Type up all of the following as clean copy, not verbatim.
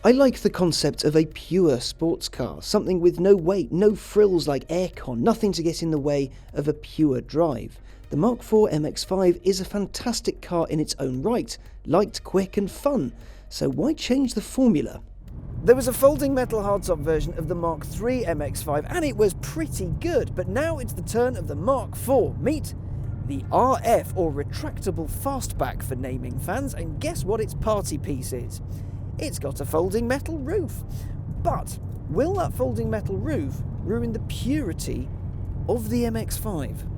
I like the concept of a pure sports car, something with no weight, no frills like aircon, nothing to get in the way of a pure drive. The Mark IV MX-5 is a fantastic car in its own right, light, quick and fun, so why change the formula? There was a folding metal hardtop version of the Mark III MX-5 and it was pretty good, but now it's the turn of the Mark IV. Meet the RF, or retractable fastback for naming fans, and guess what its party piece is? It's got a folding metal roof. But will that folding metal roof ruin the purity of the MX-5?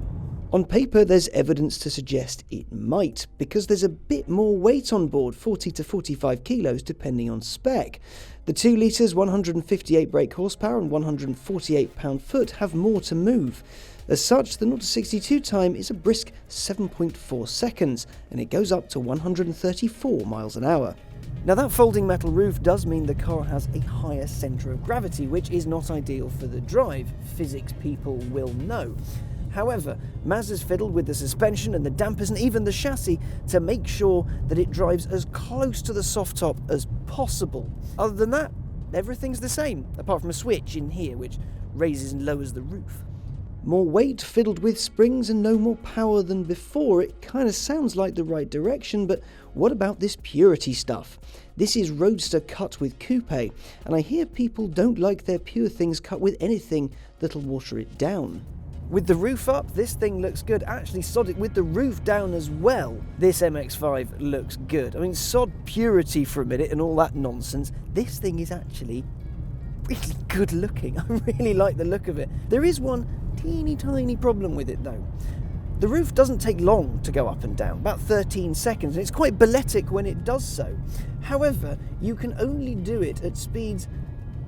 On paper, there's evidence to suggest it might, because there's a bit more weight on board, 40 to 45 kilos depending on spec. The 2 litres, 158 brake horsepower and 148 pound-foot have more to move. As such, the 0 to 62 time is a brisk 7.4 seconds, and it goes up to 134 miles an hour. Now that folding metal roof does mean the car has a higher centre of gravity, which is not ideal for the drive, physics people will know. However, Mazda's fiddled with the suspension and the dampers and even the chassis to make sure that it drives as close to the soft top as possible. Other than that, everything's the same, apart from a switch in here which raises and lowers the roof. More weight, fiddled with springs and no more power than before. It kind of sounds like the right direction, but what about this purity stuff? This is Roadster cut with coupe, and I hear people don't like their pure things cut with anything that'll water it down. With the roof up, this thing looks good. Actually, sod it, with the roof down as well, this MX-5 looks good. I mean, sod purity for a minute and all that nonsense. This thing is actually really good looking. I really like the look of it. There is one teeny tiny problem with it though. The roof doesn't take long to go up and down, about 13 seconds, and it's quite balletic when it does so. However, you can only do it at speeds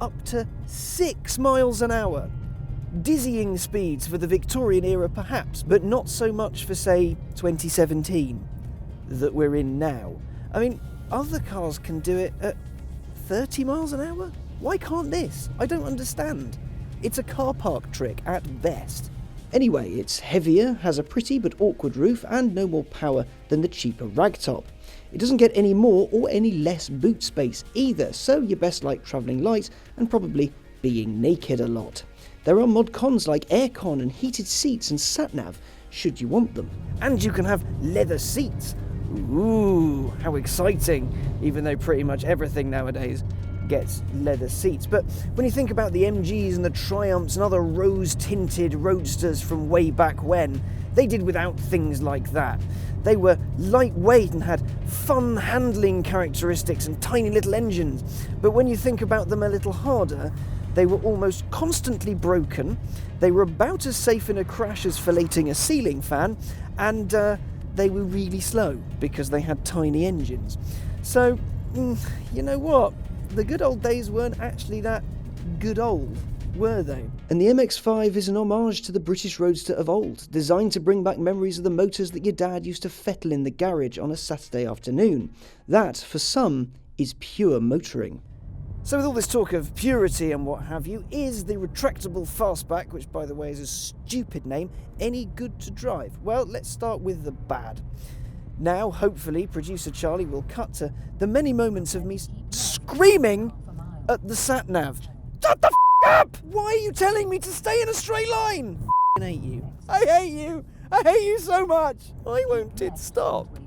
up to 6 miles an hour. Dizzying speeds for the Victorian era perhaps, but not so much for, say, 2017 that we're in now. I mean, other cars can do it at 30 miles an hour? Why can't this? I don't understand. It's a car park trick at best. Anyway, it's heavier, has a pretty but awkward roof and no more power than the cheaper ragtop. It doesn't get any more or any less boot space either, so you're best like travelling light and probably being naked a lot. There are mod cons like aircon and heated seats and sat-nav, should you want them. And you can have leather seats. Ooh, how exciting, even though pretty much everything nowadays gets leather seats. But when you think about the MGs and the Triumphs and other rose-tinted roadsters from way back when, they did without things like that. They were lightweight and had fun handling characteristics and tiny little engines. But when you think about them a little harder, they were almost constantly broken, they were about as safe in a crash as filleting a ceiling fan, and they were really slow because they had tiny engines. So, you know what? The good old days weren't actually that good old, were they? And the MX-5 is an homage to the British Roadster of old, designed to bring back memories of the motors that your dad used to fettle in the garage on a Saturday afternoon. That, for some, is pure motoring. So with all this talk of purity and what have you, is the retractable fastback, which by the way is a stupid name, any good to drive? Well, let's start with the bad. Now, hopefully, producer Charlie will cut to the many moments of me screaming at the sat-nav. Shut the f*** up! Why are you telling me to stay in a straight line? I hate you. I hate you. I hate you so much. Why won't it stop?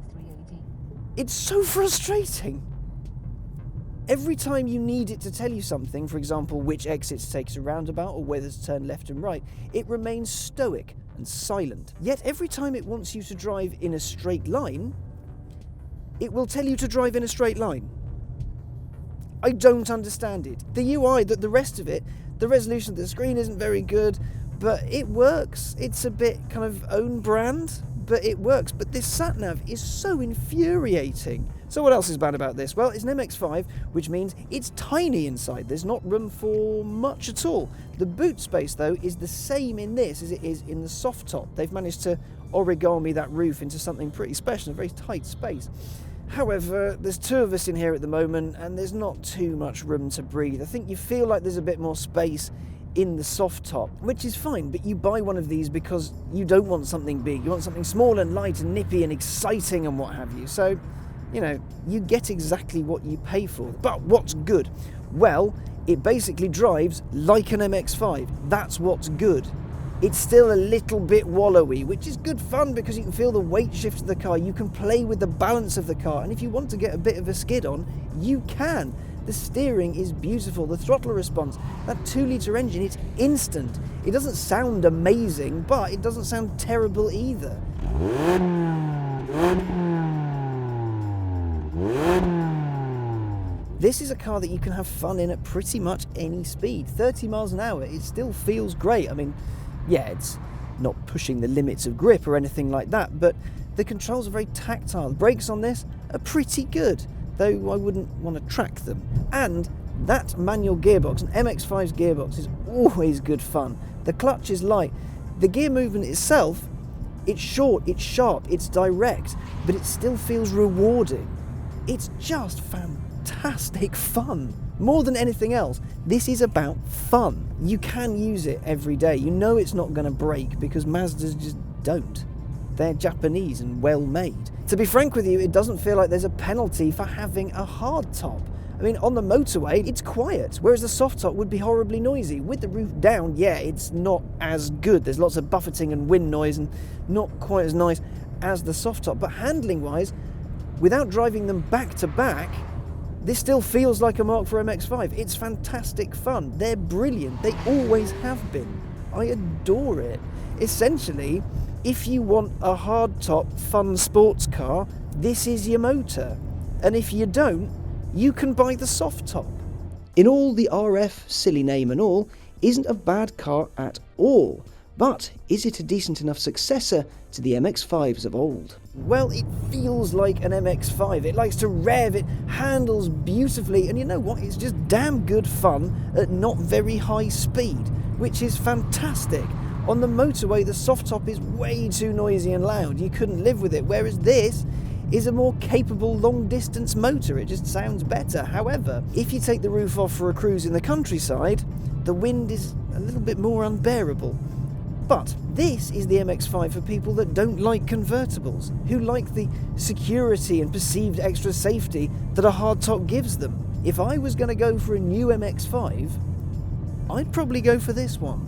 It's so frustrating. Every time you need it to tell you something, for example, which exit to take a roundabout or whether to turn left and right, it remains stoic and silent. Yet every time it wants you to drive in a straight line, it will tell you to drive in a straight line. I don't understand it. The UI, the rest of it, the resolution of the screen isn't very good, but it works. It's a bit kind of own brand, but it works. But this sat-nav is so infuriating. So what else is bad about this? Well, it's an MX-5, which means it's tiny inside. There's not room for much at all. The boot space, though, is the same in this as it is in the soft top. They've managed to origami that roof into something pretty special, a very tight space. However, there's 2 of us in here at the moment, and there's not too much room to breathe. I think you feel like there's a bit more space in the soft top, which is fine, but you buy one of these because you don't want something big. You want something small and light and nippy and exciting and what have you. So You know, you get exactly what you pay for. But what's good? Well, it basically drives like an MX-5. That's what's good. It's still a little bit wallowy, which is good fun because you can feel the weight shift of the car, you can play with the balance of the car, and if you want to get a bit of a skid on, you can. The steering is beautiful, the throttle response, that 2-litre engine, it's instant. It doesn't sound amazing, but it doesn't sound terrible either. This is a car that you can have fun in at pretty much any speed. 30 miles an hour, it still feels great. I mean, yeah, it's not pushing the limits of grip or anything like that, but the controls are very tactile. The brakes on this are pretty good, though I wouldn't want to track them. And that manual gearbox, an MX-5's gearbox, is always good fun. The clutch is light. The gear movement itself, it's short, it's sharp, it's direct, but it still feels rewarding. It's just fantastic fun. More than anything else, this is about fun. You can use it every day. You know it's not going to break because Mazdas just don't. They're Japanese and well made. To be frank with you, it doesn't feel like there's a penalty for having a hard top. I mean, on the motorway, it's quiet, whereas the soft top would be horribly noisy. With the roof down, yeah, it's not as good. There's lots of buffeting and wind noise and not quite as nice as the soft top. But handling-wise, without driving them back to back, this still feels like a Mark IV MX-5. It's fantastic fun. They're brilliant. They always have been. I adore it. Essentially, if you want a hardtop, fun sports car, this is your motor. And if you don't, you can buy the soft top. In all, the RF, silly name and all, isn't a bad car at all. But is it a decent enough successor to the MX-5s of old? Well, it feels like an MX-5. It likes to rev, it handles beautifully, and you know what? It's just damn good fun at not very high speed, which is fantastic. On the motorway, the soft top is way too noisy and loud. You couldn't live with it, whereas this is a more capable long-distance motor. It just sounds better. However, if you take the roof off for a cruise in the countryside, the wind is a little bit more unbearable. But this is the MX-5 for people that don't like convertibles, who like the security and perceived extra safety that a hardtop gives them. If I was going to go for a new MX-5, I'd probably go for this one.